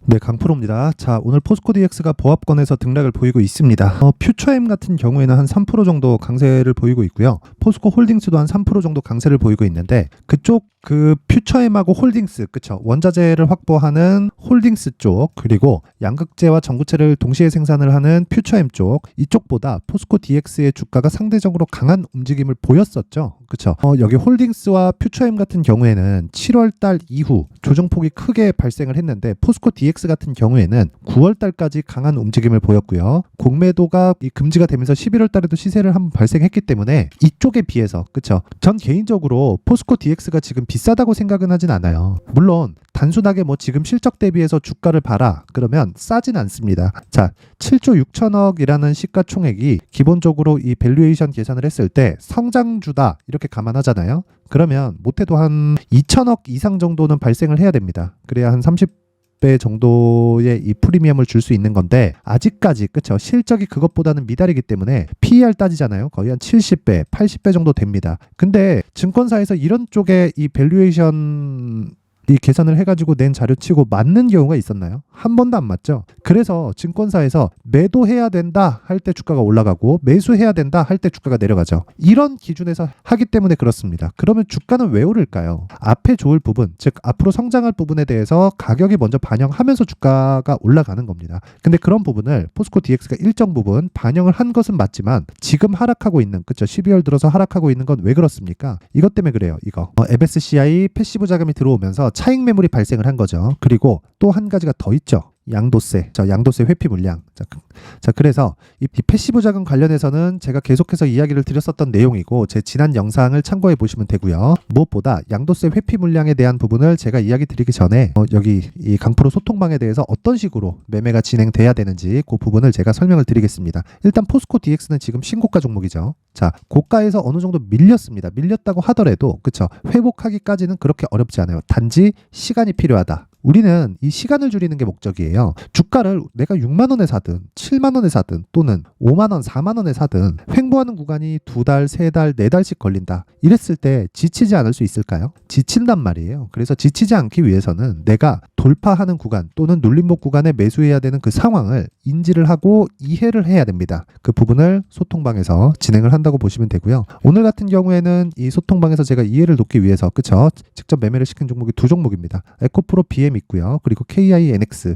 네, 강프로입니다. 자, 오늘 포스코 DX가 보합권에서 등락을 보이고 있습니다. 퓨처엠 같은 경우에는 한 3% 정도 강세를 보이고 있고요. 포스코 홀딩스도 한 3% 정도 강세를 보이고 있는데 그쪽 퓨처엠하고 홀딩스, 그쵸? 원자재를 확보하는 홀딩스 쪽, 그리고 양극재와 전구체를 동시에 생산을 하는 퓨처엠 쪽, 이쪽보다 포스코 DX의 주가가 상대적으로 강한 움직임을 보였었죠. 그쵸? 여기 홀딩스와 퓨처엠 같은 경우에는 7월 달 이후 조정폭이 크게 발생을 했는데 포스코 DX 같은 경우에는 9월 달까지 강한 움직임을 보였고요. 공매도가 금지가 되면서 11월 달에도 시세를 한번 발생했기 때문에 이쪽에 비해서, 그쵸? 전 개인적으로 포스코 DX가 지금 비싸다고 생각은 하진 않아요. 물론 단순하게 뭐 지금 실적 대비해서 주가를 봐라 그러면 싸진 않습니다. 자, 7조 6천억이라는 시가총액이 기본적으로 이 밸류에이션 계산을 했을 때 성장주다 이렇게 감안하잖아요. 그러면 못해도 한 2천억 이상 정도는 발생을 해야 됩니다. 그래야 한 30배 정도의 이 프리미엄을 줄 수 있는 건데 아직까지, 그쵸? 실적이 그것보다는 미달이기 때문에 PER 따지잖아요. 거의 한 70배, 80배 정도 됩니다. 근데 증권사에서 이런 쪽에 이 밸류에이션 이 계산을 해가지고 낸 자료치고 맞는 경우가 있었나요? 한 번도 안 맞죠. 그래서 증권사에서 매도해야 된다 할 때 주가가 올라가고 매수해야 된다 할 때 주가가 내려가죠. 이런 기준에서 하기 때문에 그렇습니다. 그러면 주가는 왜 오를까요? 앞에 좋을 부분, 즉 앞으로 성장할 부분에 대해서 가격이 먼저 반영하면서 주가가 올라가는 겁니다. 근데 그런 부분을 포스코 DX가 일정 부분 반영을 한 것은 맞지만 지금 하락하고 있는, 그쵸? 12월 들어서 하락하고 있는 건 왜 그렇습니까? 이것 때문에 그래요. 이거 MSCI 패시브 자금이 들어오면서 차익 매물이 발생을 한 거죠. 그리고 또 한 가지가 더 있죠. 양도세. 자, 양도세 회피 물량. 자, 그래서 이 패시브 자금 관련해서는 제가 계속해서 이야기를 드렸었던 내용이고 제 지난 영상을 참고해 보시면 되고요. 무엇보다 양도세 회피 물량에 대한 부분을 제가 이야기 드리기 전에 여기 이 강프로 소통방에 대해서 어떤 식으로 매매가 진행돼야 되는지 그 부분을 제가 설명을 드리겠습니다. 일단 포스코 DX는 지금 신고가 종목이죠. 자, 고가에서 어느 정도 밀렸습니다. 밀렸다고 하더라도, 그쵸? 회복하기까지는 그렇게 어렵지 않아요. 단지 시간이 필요하다. 우리는 이 시간을 줄이는 게 목적이에요. 주가를 내가 6만 원에 사든 7만 원에 사든 또는 5만 원, 4만 원에 사든 횡보하는 구간이 2달, 3달, 4달씩 걸린다. 이랬을 때 지치지 않을 수 있을까요? 지친단 말이에요. 그래서 지치지 않기 위해서는 내가 돌파하는 구간 또는 눌림목 구간에 매수해야 되는 그 상황을 인지를 하고 이해를 해야 됩니다. 그 부분을 소통방에서 진행을 한다고 보시면 되고요. 오늘 같은 경우에는 이 소통방에서 제가 이해를 돕기 위해서, 그쵸? 직접 매매를 시킨 종목이 두 종목입니다. 에코프로 BM 있고요. 그리고 KINX.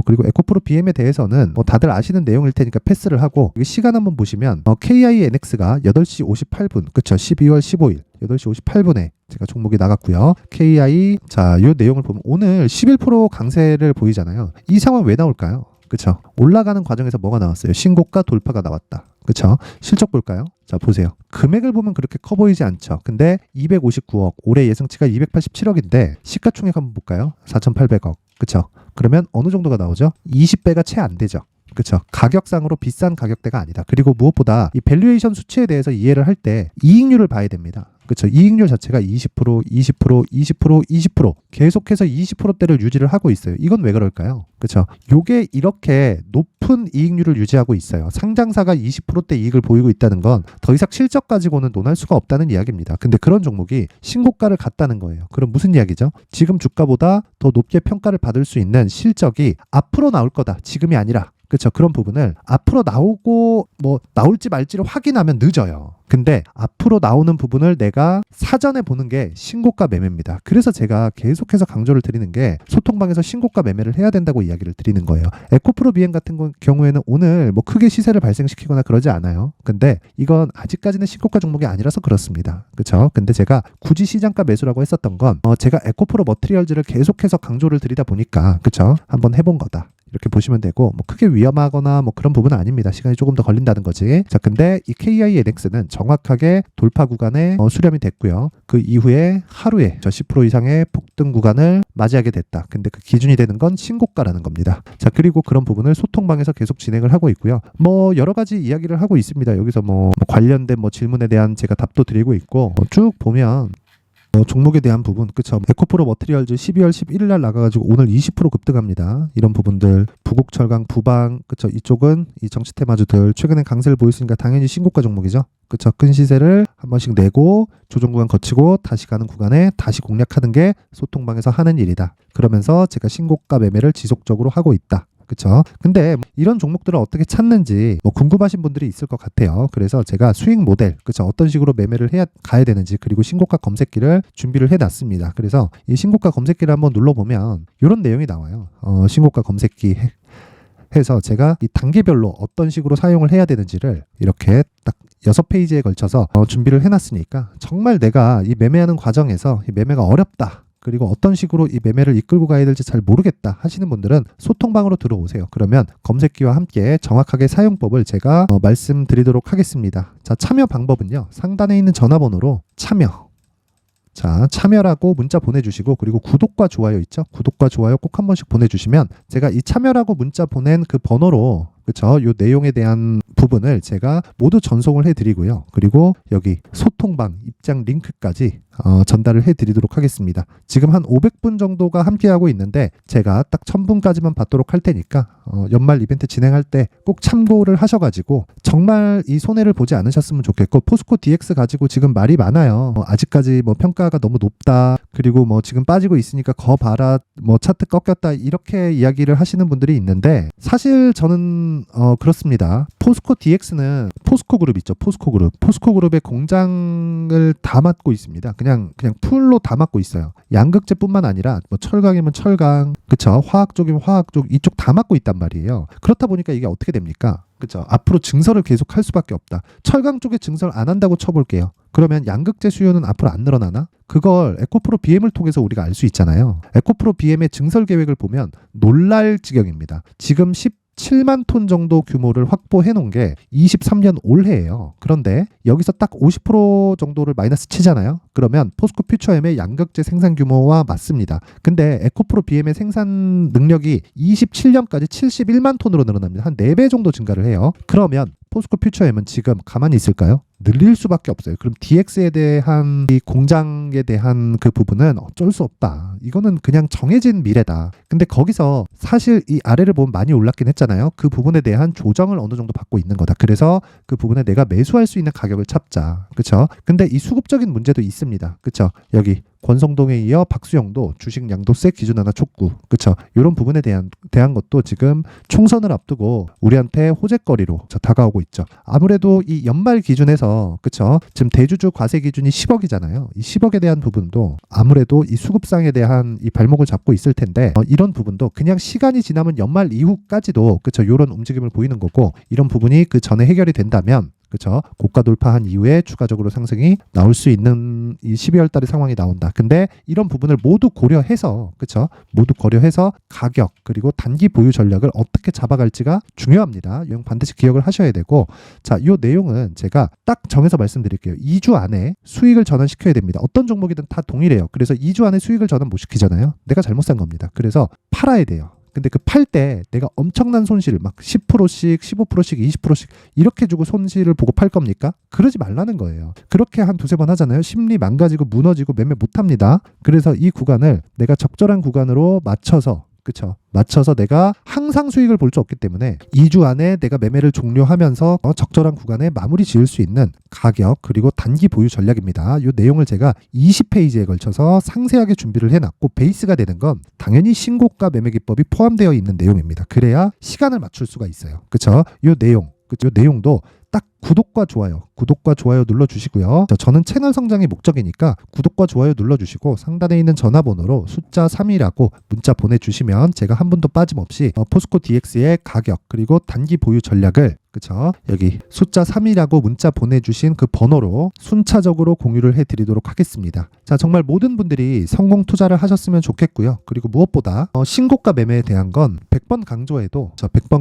그리고 에코프로 BM에 대해서는 뭐 다들 아시는 내용일 테니까 패스를 하고 시간 한번 보시면 KINX가 8시 58분, 그쵸? 12월 15일 8시 58분에 제가 종목이 나갔고요. KI, 자, 이 내용을 보면 오늘 11% 강세를 보이잖아요. 이 상황 왜 나올까요? 그쵸? 올라가는 과정에서 뭐가 나왔어요? 신고가 돌파가 나왔다. 그쵸? 실적 볼까요? 자, 보세요. 금액을 보면 그렇게 커 보이지 않죠. 근데 259억, 올해 예상치가 287억인데 시가총액 한번 볼까요? 4,800억. 그쵸? 그러면 어느 정도가 나오죠? 20배가 채 안 되죠. 그쵸? 가격상으로 비싼 가격대가 아니다. 그리고 무엇보다 이 밸류에이션 수치에 대해서 이해를 할 때 이익률을 봐야 됩니다. 그쵸? 이익률 자체가 20%, 20%, 20%, 20% 계속해서 20%대를 유지를 하고 있어요. 이건 왜 그럴까요? 그쵸? 요게 이렇게 높은 이익률을 유지하고 있어요. 상장사가 20%대 이익을 보이고 있다는 건 더 이상 실적 가지고는 논할 수가 없다는 이야기입니다. 근데 그런 종목이 신고가를 갔다는 거예요. 그럼 무슨 이야기죠? 지금 주가보다 더 높게 평가를 받을 수 있는 실적이 앞으로 나올 거다. 지금이 아니라. 그렇죠. 그런 부분을 앞으로 나오고 뭐 나올지 말지를 확인하면 늦어요. 근데 앞으로 나오는 부분을 내가 사전에 보는 게 신고가 매매입니다. 그래서 제가 계속해서 강조를 드리는 게 소통방에서 신고가 매매를 해야 된다고 이야기를 드리는 거예요. 에코프로 BM 같은 경우에는 오늘 뭐 크게 시세를 발생시키거나 그러지 않아요. 근데 이건 아직까지는 신고가 종목이 아니라서 그렇습니다. 그렇죠? 근데 제가 굳이 시장가 매수라고 했었던 건 제가 에코프로 머티리얼즈를 계속해서 강조를 드리다 보니까, 그렇죠? 한번 해본 거다. 이렇게 보시면 되고 뭐 크게 위험하거나 뭐 그런 부분은 아닙니다. 시간이 조금 더 걸린다는 거지. 자, 근데 이 KINX는 정확하게 돌파 구간에 수렴이 됐고요. 그 이후에 하루에 저 10% 이상의 폭등 구간을 맞이하게 됐다. 근데 그 기준이 되는 건 신고가라는 겁니다. 자, 그리고 그런 부분을 소통방에서 계속 진행을 하고 있고요. 뭐 여러 가지 이야기를 하고 있습니다. 여기서 뭐 관련된 뭐 질문에 대한 제가 답도 드리고 있고 쭉 보면 종목에 대한 부분, 그쵸? 에코프로 머티리얼즈 12월 11일 날 나가가지고 오늘 20% 급등합니다. 이런 부분들, 부국철강, 부방, 그쵸? 이쪽은 이 정치 테마주들 최근에 강세를 보였으니까 당연히 신고가 종목이죠. 그쵸? 큰 시세를 한 번씩 내고 조정 구간 거치고 다시 가는 구간에 다시 공략하는 게 소통방에서 하는 일이다. 그러면서 제가 신고가 매매를 지속적으로 하고 있다. 그쵸? 근데 이런 종목들을 어떻게 찾는지 궁금하신 분들이 있을 것 같아요. 그래서 제가 수익 모델, 그쵸? 어떤 식으로 매매를 가야 되는지, 그리고 신고가 검색기를 준비를 해놨습니다. 그래서 이 신고가 검색기를 한번 눌러보면 이런 내용이 나와요. 신고가 검색기 해서 제가 이 단계별로 어떤 식으로 사용을 해야 되는지를 이렇게 딱 6페이지에 걸쳐서 준비를 해놨으니까, 정말 내가 이 매매하는 과정에서 이 매매가 어렵다, 그리고 어떤 식으로 이 매매를 이끌고 가야 될지 잘 모르겠다 하시는 분들은 소통방으로 들어오세요. 그러면 검색기와 함께 정확하게 사용법을 제가 말씀드리도록 하겠습니다. 자, 참여 방법은요, 상단에 있는 전화번호로 참여라고 문자 보내주시고, 그리고 구독과 좋아요 있죠? 구독과 좋아요 꼭 한 번씩 보내주시면 제가 이 참여라고 문자 보낸 그 번호로, 그쵸? 요 내용에 대한 부분을 제가 모두 전송을 해드리고요. 그리고 여기 소통방 입장 링크까지 전달을 해드리도록 하겠습니다. 지금 한 500분 정도가 함께하고 있는데 제가 딱 1000분까지만 받도록 할 테니까 연말 이벤트 진행할 때 꼭 참고를 하셔가지고 정말 이 손해를 보지 않으셨으면 좋겠고, 포스코 DX 가지고 지금 말이 많아요. 아직까지 평가가 너무 높다, 그리고 지금 빠지고 있으니까 거 봐라, 차트 꺾였다, 이렇게 이야기를 하시는 분들이 있는데, 사실 저는 그렇습니다. 포스코 DX는 포스코 그룹 있죠? 포스코 그룹의 공장을 다 맡고 있습니다. 그냥 풀로 다 맡고 있어요. 양극재뿐만 아니라 철강이면 철강, 그쵸? 화학 쪽이면 화학 쪽, 이쪽 다 맡고 있단 말이에요. 그렇다 보니까 이게 어떻게 됩니까? 그쵸? 앞으로 증설을 계속 할 수밖에 없다. 철강 쪽에 증설 안 한다고 쳐볼게요. 그러면 양극재 수요는 앞으로 안 늘어나나? 그걸 에코프로 BM을 통해서 우리가 알 수 있잖아요. 에코프로 BM의 증설 계획을 보면 놀랄 지경입니다. 지금 17만 톤 정도 규모를 확보해 놓은 게 23년 올해예요. 그런데 여기서 딱 50% 정도를 마이너스 치잖아요. 그러면 포스코 퓨처엠의 양극재 생산 규모와 맞습니다. 근데 에코프로 BM의 생산 능력이 27년까지 71만 톤으로 늘어납니다. 한 4배 정도 증가를 해요. 그러면 포스코 퓨처엠은 지금 가만히 있을까요? 늘릴 수밖에 없어요. 그럼 DX에 대한 이 공장에 대한 그 부분은 어쩔 수 없다. 이거는 그냥 정해진 미래다. 근데 거기서 사실 이 아래를 보면 많이 올랐긴 했잖아요. 그 부분에 대한 조정을 어느 정도 받고 있는 거다. 그래서 그 부분에 내가 매수할 수 있는 가격을 찾자. 그쵸? 근데 이 수급적인 문제도 있습니다. 그쵸? 여기 권성동에 이어 박수영도 주식 양도세 기준 하나 촉구, 그쵸? 이런 부분에 대한 것도 지금 총선을 앞두고 우리한테 호재거리로 다가오고 있죠. 아무래도 이 연말 기준에서, 그쵸? 지금 대주주 과세 기준이 10억이잖아요. 이 10억에 대한 부분도 아무래도 이 수급상에 대한 이 발목을 잡고 있을 텐데, 이런 부분도 그냥 시간이 지나면 연말 이후까지도, 그쵸? 이런 움직임을 보이는 거고, 이런 부분이 그 전에 해결이 된다면, 그쵸? 고가 돌파한 이후에 추가적으로 상승이 나올 수 있는 이 12월 달의 상황이 나온다. 근데 이런 부분을 모두 고려해서, 그쵸? 모두 고려해서 가격, 그리고 단기 보유 전략을 어떻게 잡아갈지가 중요합니다. 이 반드시 기억을 하셔야 되고, 자, 이 내용은 제가 딱 정해서 말씀드릴게요. 2주 안에 수익을 전환시켜야 됩니다. 어떤 종목이든 다 동일해요. 그래서 2주 안에 수익을 전환 못 시키잖아요. 내가 잘못 산 겁니다. 그래서 팔아야 돼요. 근데 그 팔 때 내가 엄청난 손실을 막 10%씩, 15%씩, 20%씩 이렇게 주고 손실을 보고 팔 겁니까? 그러지 말라는 거예요. 그렇게 한 두세 번 하잖아요. 심리 망가지고 무너지고 매매 못 합니다. 그래서 이 구간을 내가 적절한 구간으로 맞춰서, 그쵸? 맞춰서 내가 항상 수익을 볼 수 없기 때문에 2주 안에 내가 매매를 종료하면서 적절한 구간에 마무리 지을 수 있는 가격, 그리고 단기 보유 전략입니다. 이 내용을 제가 20페이지에 걸쳐서 상세하게 준비를 해놨고, 베이스가 되는 건 당연히 신고가 매매 기법이 포함되어 있는 내용입니다. 그래야 시간을 맞출 수가 있어요. 그쵸? 이 내용, 그쵸? 내용도 딱 구독과 좋아요 눌러주시고요. 저는 채널 성장이 목적이니까 구독과 좋아요 눌러주시고, 상단에 있는 전화번호로 숫자 3이라고 문자 보내주시면 제가 한 분도 빠짐없이 포스코 DX의 가격, 그리고 단기 보유 전략을, 그쵸? 여기 숫자 3이라고 문자 보내주신 그 번호로 순차적으로 공유를 해드리도록 하겠습니다. 자, 정말 모든 분들이 성공 투자를 하셨으면 좋겠고요. 그리고 무엇보다 신고가 매매에 대한 건 100번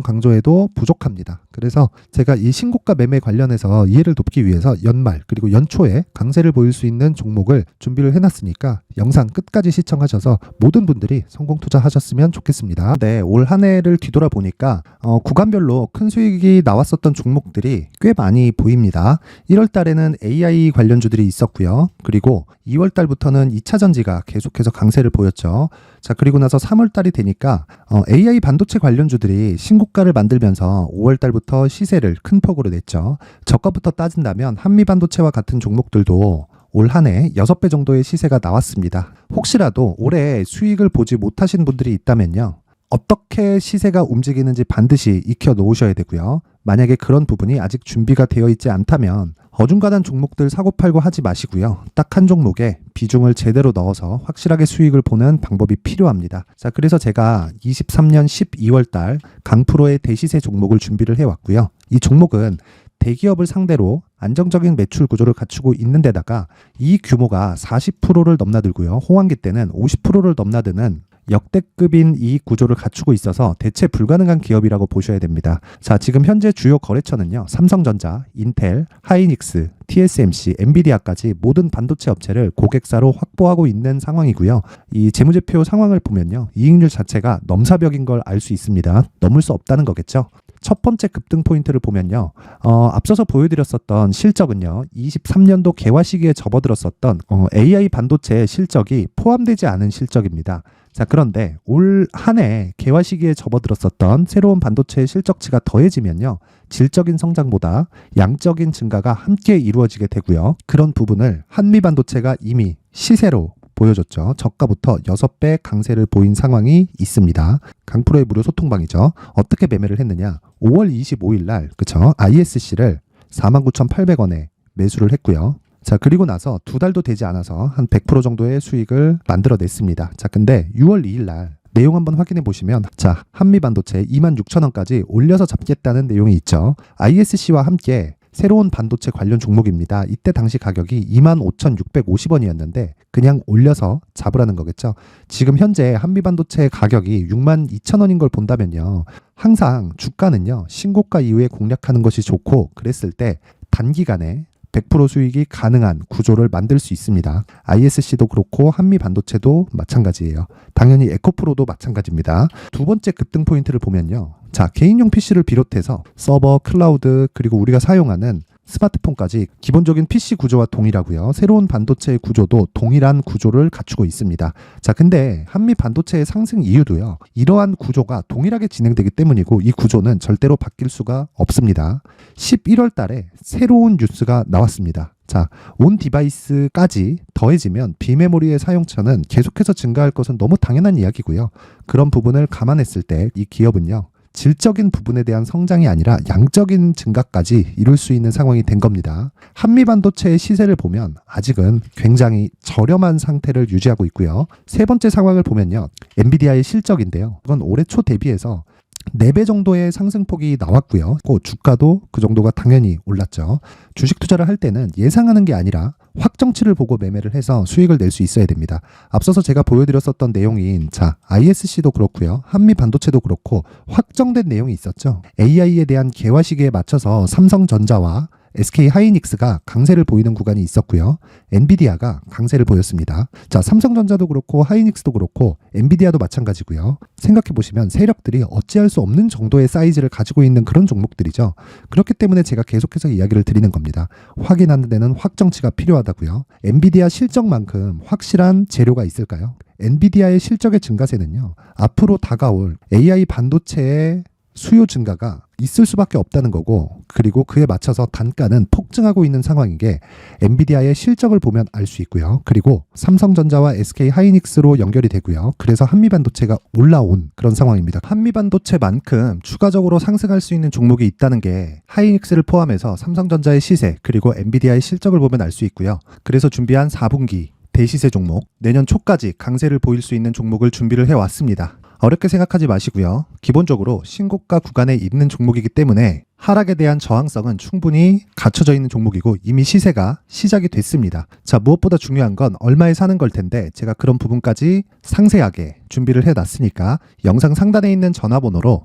강조해도 부족합니다. 그래서 제가 이 신고가 매매 관련해서 이해를 돕기 위해서 연말 그리고 연초에 강세를 보일 수 있는 종목을 준비를 해놨으니까 영상 끝까지 시청하셔서 모든 분들이 성공 투자하셨으면 좋겠습니다. 네, 올 한 해를 뒤돌아보니까 구간별로 큰 수익이 나왔었던 종목들이 꽤 많이 보입니다. 1월 달에는 AI 관련주들이 있었고요. 그리고 2월 달부터는 2차 전지가 계속해서 강세를 보였죠. 자, 그리고 나서 3월 달이 되니까 AI 반도체 관련주들이 신고가를 만들면서 5월 달부터 시세를 큰 폭으로 냈죠. 저가부터 따진다면 한미 반도체와 같은 종목들도 올 한 해 6배 정도의 시세가 나왔습니다. 혹시라도 올해 수익을 보지 못하신 분들이 있다면요, 어떻게 시세가 움직이는지 반드시 익혀 놓으셔야 되고요. 만약에 그런 부분이 아직 준비가 되어 있지 않다면 어중간한 종목들 사고팔고 하지 마시고요. 딱 한 종목에 비중을 제대로 넣어서 확실하게 수익을 보는 방법이 필요합니다. 자, 그래서 제가 23년 12월 달 강프로의 대시세 종목을 준비를 해왔고요. 이 종목은 대기업을 상대로 안정적인 매출 구조를 갖추고 있는 데다가 이 규모가 40%를 넘나들고요. 호황기 때는 50%를 넘나드는 역대급인 이익 구조를 갖추고 있어서 대체 불가능한 기업이라고 보셔야 됩니다. 자, 지금 현재 주요 거래처는요, 삼성전자, 인텔, 하이닉스, TSMC, 엔비디아까지 모든 반도체 업체를 고객사로 확보하고 있는 상황이고요. 이 재무제표 상황을 보면요, 이익률 자체가 넘사벽인 걸 알 수 있습니다. 넘을 수 없다는 거겠죠. 첫 번째 급등 포인트를 보면요, 앞서서 보여드렸었던 실적은요, 23년도 개화 시기에 접어들었었던 AI 반도체 실적이 포함되지 않은 실적입니다. 자, 그런데 올 한 해 개화 시기에 접어들었었던 새로운 반도체 실적치가 더해지면요, 질적인 성장보다 양적인 증가가 함께 이루어지게 되고요. 그런 부분을 한미 반도체가 이미 시세로 보여줬죠. 저가부터 6배 강세를 보인 상황이 있습니다. 강프로의 무료 소통방이죠. 어떻게 매매를 했느냐? 5월 25일 날, 그쵸? ISC를 49,800원에 매수를 했고요. 자, 그리고 나서 2달도 되지 않아서 한 100% 정도의 수익을 만들어냈습니다. 자, 근데 6월 2일 날 내용 한번 확인해 보시면, 자, 한미 반도체 26,000원까지 올려서 잡겠다는 내용이 있죠. ISC와 함께 새로운 반도체 관련 종목입니다. 이때 당시 가격이 25,650원이었는데 그냥 올려서 잡으라는 거겠죠. 지금 현재 한미 반도체 가격이 62,000원인 걸 본다면요, 항상 주가는요, 신고가 이후에 공략하는 것이 좋고, 그랬을 때 단기간에 100% 수익이 가능한 구조를 만들 수 있습니다. ISC도 그렇고 한미 반도체도 마찬가지예요. 당연히 에코프로도 마찬가지입니다. 두 번째 급등 포인트를 보면요, 자, 개인용 PC를 비롯해서 서버, 클라우드, 그리고 우리가 사용하는 스마트폰까지 기본적인 PC 구조와 동일하고요. 새로운 반도체의 구조도 동일한 구조를 갖추고 있습니다. 자, 근데 한미 반도체의 상승 이유도요, 이러한 구조가 동일하게 진행되기 때문이고, 이 구조는 절대로 바뀔 수가 없습니다. 11월 달에 새로운 뉴스가 나왔습니다. 자, 온 디바이스까지 더해지면 비메모리의 사용처는 계속해서 증가할 것은 너무 당연한 이야기고요. 그런 부분을 감안했을 때 이 기업은요, 질적인 부분에 대한 성장이 아니라 양적인 증가까지 이룰 수 있는 상황이 된 겁니다. 한미 반도체의 시세를 보면 아직은 굉장히 저렴한 상태를 유지하고 있고요. 세 번째 상황을 보면요, 엔비디아의 실적인데요, 이건 올해 초 대비해서 4배 정도의 상승폭이 나왔고요. 주가도 그 정도가 당연히 올랐죠. 주식 투자를 할 때는 예상하는 게 아니라 확정치를 보고 매매를 해서 수익을 낼 수 있어야 됩니다. 앞서서 제가 보여드렸었던 내용인, 자, ISC도 그렇고요, 한미 반도체도 그렇고 확정된 내용이 있었죠. AI에 대한 개화 시기에 맞춰서 삼성전자와 SK 하이닉스가 강세를 보이는 구간이 있었고요. 엔비디아가 강세를 보였습니다. 자, 삼성전자도 그렇고 하이닉스도 그렇고 엔비디아도 마찬가지고요. 생각해 보시면 세력들이 어찌할 수 없는 정도의 사이즈를 가지고 있는 그런 종목들이죠. 그렇기 때문에 제가 계속해서 이야기를 드리는 겁니다. 확인하는 데는 확정치가 필요하다고요. 엔비디아 실적만큼 확실한 재료가 있을까요? 엔비디아의 실적의 증가세는요, 앞으로 다가올 AI 반도체의 수요 증가가 있을 수밖에 없다는 거고, 그리고 그에 맞춰서 단가는 폭증하고 있는 상황인 게 엔비디아의 실적을 보면 알 수 있고요. 그리고 삼성전자와 SK 하이닉스로 연결이 되고요. 그래서 한미반도체가 올라온 그런 상황입니다. 한미반도체만큼 추가적으로 상승할 수 있는 종목이 있다는 게 하이닉스를 포함해서 삼성전자의 시세, 그리고 엔비디아의 실적을 보면 알 수 있고요. 그래서 준비한 4분기 대시세 종목, 내년 초까지 강세를 보일 수 있는 종목을 준비를 해왔습니다. 어렵게 생각하지 마시고요. 기본적으로 신고가 구간에 있는 종목이기 때문에 하락에 대한 저항성은 충분히 갖춰져 있는 종목이고 이미 시세가 시작이 됐습니다. 자, 무엇보다 중요한 건 얼마에 사는 걸 텐데 제가 그런 부분까지 상세하게 준비를 해놨으니까 영상 상단에 있는 전화번호로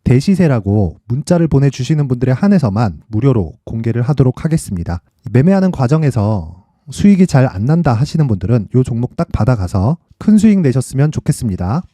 대시세라고 문자를 보내주시는 분들에 한해서만 무료로 공개를 하도록 하겠습니다. 매매하는 과정에서 수익이 잘 안 난다 하시는 분들은 이 종목 딱 받아가서 큰 수익 내셨으면 좋겠습니다.